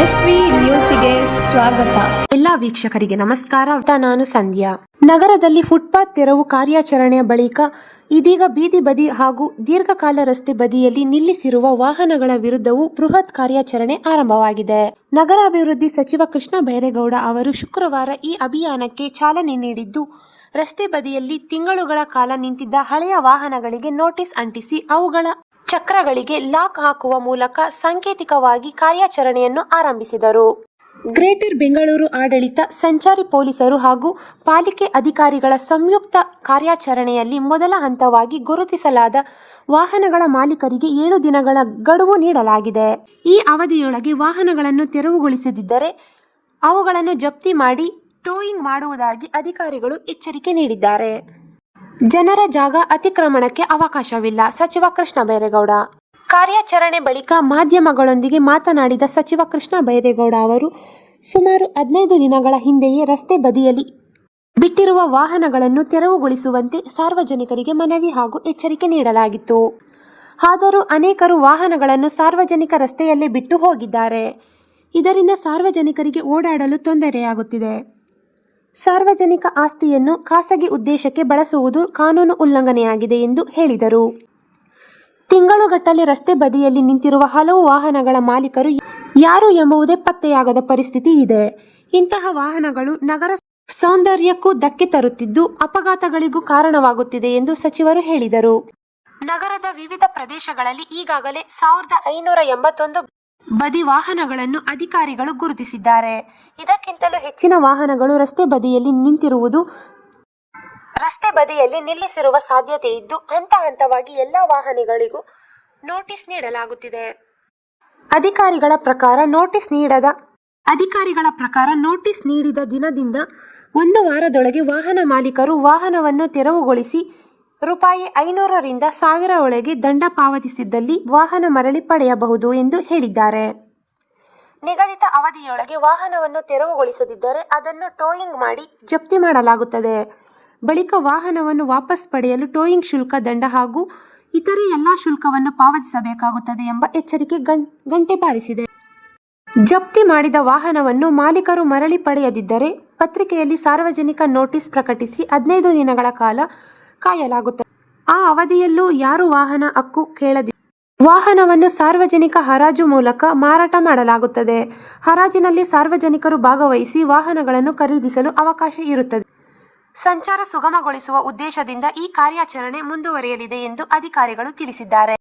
S V ನ್ಯೂಸ್ಗೆ ಸ್ವಾಗತ. ಎಲ್ಲ ವೀಕ್ಷಕರಿಗೆ ನಮಸ್ಕಾರ. ನಾನು ಸಂಧ್ಯಾ. ನಗರದಲ್ಲಿ ಫುಟ್ಪಾತ್ ತೆರವು ಕಾರ್ಯಾಚರಣೆಯ ಬಳಿಕ ಇದೀಗ ಬೀದಿ ಬದಿ ಹಾಗೂ ದೀರ್ಘಕಾಲ ರಸ್ತೆ ಬದಿಯಲ್ಲಿ ನಿಲ್ಲಿಸಿರುವ ವಾಹನಗಳ ವಿರುದ್ಧವೂ ಬೃಹತ್ ಕಾರ್ಯಾಚರಣೆ ಆರಂಭವಾಗಿದೆ. ನಗರಾಭಿವೃದ್ಧಿ ಸಚಿವ ಕೃಷ್ಣ ಬೈರೇಗೌಡ ಅವರು ಶುಕ್ರವಾರ ಈ ಅಭಿಯಾನಕ್ಕೆ ಚಾಲನೆ ನೀಡಿದ್ದು, ರಸ್ತೆ ಬದಿಯಲ್ಲಿ ತಿಂಗಳುಗಳ ಕಾಲ ನಿಂತಿದ್ದ ಹಳೆಯ ವಾಹನಗಳಿಗೆ ನೋಟಿಸ್ ಅಂಟಿಸಿ ಅವುಗಳ ಚಕ್ರಗಳಿಗೆ ಲಾಕ್ ಹಾಕುವ ಮೂಲಕ ಸಾಂಕೇತಿಕವಾಗಿ ಕಾರ್ಯಾಚರಣೆಯನ್ನು ಆರಂಭಿಸಿದರು. ಗ್ರೇಟರ್ ಬೆಂಗಳೂರು ಆಡಳಿತ, ಸಂಚಾರಿ ಪೊಲೀಸರು ಹಾಗೂ ಪಾಲಿಕೆ ಅಧಿಕಾರಿಗಳ ಸಂಯುಕ್ತ ಕಾರ್ಯಾಚರಣೆಯಲ್ಲಿ ಮೊದಲ ಹಂತವಾಗಿ ಗುರುತಿಸಲಾದ ವಾಹನಗಳ ಮಾಲೀಕರಿಗೆ 7 ದಿನಗಳ ಗಡುವು ನೀಡಲಾಗಿದೆ. ಈ ಅವಧಿಯೊಳಗೆ ವಾಹನಗಳನ್ನು ತೆರವುಗೊಳಿಸದಿದ್ದರೆ ಅವುಗಳನ್ನು ಜಪ್ತಿ ಮಾಡಿ ಟೋಯಿಂಗ್ ಮಾಡುವುದಾಗಿ ಅಧಿಕಾರಿಗಳು ಎಚ್ಚರಿಕೆ ನೀಡಿದ್ದಾರೆ. ಜನರ ಜಾಗ ಅತಿಕ್ರಮಣಕ್ಕೆ ಅವಕಾಶವಿಲ್ಲ: ಸಚಿವ ಕೃಷ್ಣ ಬೈರೇಗೌಡ. ಕಾರ್ಯಾಚರಣೆ ಬಳಿಕ ಮಾಧ್ಯಮಗಳೊಂದಿಗೆ ಮಾತನಾಡಿದ ಸಚಿವ ಕೃಷ್ಣ ಬೈರೇಗೌಡ ಅವರು, ಸುಮಾರು 15 ದಿನಗಳ ಹಿಂದೆಯೇ ರಸ್ತೆ ಬದಿಯಲ್ಲಿ ಬಿಟ್ಟಿರುವ ವಾಹನಗಳನ್ನು ತೆರವುಗೊಳಿಸುವಂತೆ ಸಾರ್ವಜನಿಕರಿಗೆ ಮನವಿ ಹಾಗೂ ಎಚ್ಚರಿಕೆ ನೀಡಲಾಗಿತ್ತು. ಆದರೂ ಅನೇಕರು ವಾಹನಗಳನ್ನು ಸಾರ್ವಜನಿಕ ರಸ್ತೆಯಲ್ಲೇ ಬಿಟ್ಟು ಹೋಗಿದ್ದಾರೆ. ಇದರಿಂದ ಸಾರ್ವಜನಿಕರಿಗೆ ಓಡಾಡಲು ತೊಂದರೆಯಾಗುತ್ತಿದೆ. ಸಾರ್ವಜನಿಕ ಆಸ್ತಿಯನ್ನು ಖಾಸಗಿ ಉದ್ದೇಶಕ್ಕೆ ಬಳಸುವುದು ಕಾನೂನು ಉಲ್ಲಂಘನೆಯಾಗಿದೆ ಎಂದು ಹೇಳಿದರು. ತಿಂಗಳುಗಟ್ಟಲೆ ರಸ್ತೆ ಬದಿಯಲ್ಲಿ ನಿಂತಿರುವ ಹಲವು ವಾಹನಗಳ ಮಾಲೀಕರು ಯಾರು ಎಂಬುದೇ ಪತ್ತೆಯಾಗದ ಪರಿಸ್ಥಿತಿ ಇದೆ. ಇಂತಹ ವಾಹನಗಳು ನಗರ ಸೌಂದರ್ಯಕ್ಕೂ ಧಕ್ಕೆ ತರುತ್ತಿದ್ದು, ಅಪಘಾತಗಳಿಗೂ ಕಾರಣವಾಗುತ್ತಿದೆ ಎಂದು ಸಚಿವರು ಹೇಳಿದರು. ನಗರದ ವಿವಿಧ ಪ್ರದೇಶಗಳಲ್ಲಿ ಈಗಾಗಲೇ 1581 ಬದಿ ವಾಹನಗಳನ್ನು ಅಧಿಕಾರಿಗಳು ಗುರುತಿಸಿದ್ದಾರೆ. ಇದಕ್ಕಿಂತಲೂ ಹೆಚ್ಚಿನ ವಾಹನಗಳು ರಸ್ತೆ ಬದಿಯಲ್ಲಿ ನಿಲ್ಲಿಸಿರುವ ಸಾಧ್ಯತೆ ಇದ್ದು, ಹಂತ ಹಂತವಾಗಿ ಎಲ್ಲ ವಾಹನಗಳಿಗೂ ನೋಟಿಸ್ ನೀಡಲಾಗುತ್ತಿದೆ. ಅಧಿಕಾರಿಗಳ ಪ್ರಕಾರ ನೋಟಿಸ್ ನೀಡಿದ ದಿನದಿಂದ 1 ವಾರದೊಳಗೆ ವಾಹನ ಮಾಲೀಕರು ವಾಹನವನ್ನು ತೆರವುಗೊಳಿಸಿ ₹500 ರಿಂದ ₹1000 ಒಳಗೆ ದಂಡ ಪಾವತಿಸಿದ್ದಲ್ಲಿ ವಾಹನ ಮರಳಿ ಪಡೆಯಬಹುದು ಎಂದು ಹೇಳಿದ್ದಾರೆ. ನಿಗದಿತ ಅವಧಿಯೊಳಗೆ ವಾಹನವನ್ನು ತೆರವುಗೊಳಿಸದಿದ್ದರೆ ಅದನ್ನು ಟೋಯಿಂಗ್ ಮಾಡಿ ಜಪ್ತಿ ಮಾಡಲಾಗುತ್ತದೆ. ಬಳಿಕ ವಾಹನವನ್ನು ವಾಪಸ್ ಪಡೆಯಲು ಟೋಯಿಂಗ್ ಶುಲ್ಕ, ದಂಡ ಹಾಗೂ ಇತರೆ ಎಲ್ಲ ಶುಲ್ಕವನ್ನು ಪಾವತಿಸಬೇಕಾಗುತ್ತದೆ ಎಂಬ ಎಚ್ಚರಿಕೆ ಗಂಟೆ ಬಾರಿಸಿದೆ. ಜಪ್ತಿ ಮಾಡಿದ ವಾಹನವನ್ನು ಮಾಲೀಕರು ಮರಳಿ ಪಡೆಯದಿದ್ದರೆ ಪತ್ರಿಕೆಯಲ್ಲಿ ಸಾರ್ವಜನಿಕ ನೋಟಿಸ್ ಪ್ರಕಟಿಸಿ 15 ದಿನಗಳ ಕಾಲ ಕಾಯಲಾಗುತ್ತದೆ. ಆ ಅವಧಿಯಲ್ಲೂ ಯಾರು ವಾಹನ ಹಕ್ಕು ಕೇಳದಿದ್ದರೆ ವಾಹನವನ್ನು ಸಾರ್ವಜನಿಕ ಹರಾಜು ಮೂಲಕ ಮಾರಾಟ ಮಾಡಲಾಗುತ್ತದೆ. ಹರಾಜಿನಲ್ಲಿ ಸಾರ್ವಜನಿಕರು ಭಾಗವಹಿಸಿ ವಾಹನಗಳನ್ನು ಖರೀದಿಸಲು ಅವಕಾಶ ಇರುತ್ತದೆ. ಸಂಚಾರ ಸುಗಮಗೊಳಿಸುವ ಉದ್ದೇಶದಿಂದ ಈ ಕಾರ್ಯಾಚರಣೆ ಮುಂದುವರಿಯಲಿದೆ ಎಂದು ಅಧಿಕಾರಿಗಳು ತಿಳಿಸಿದ್ದಾರೆ.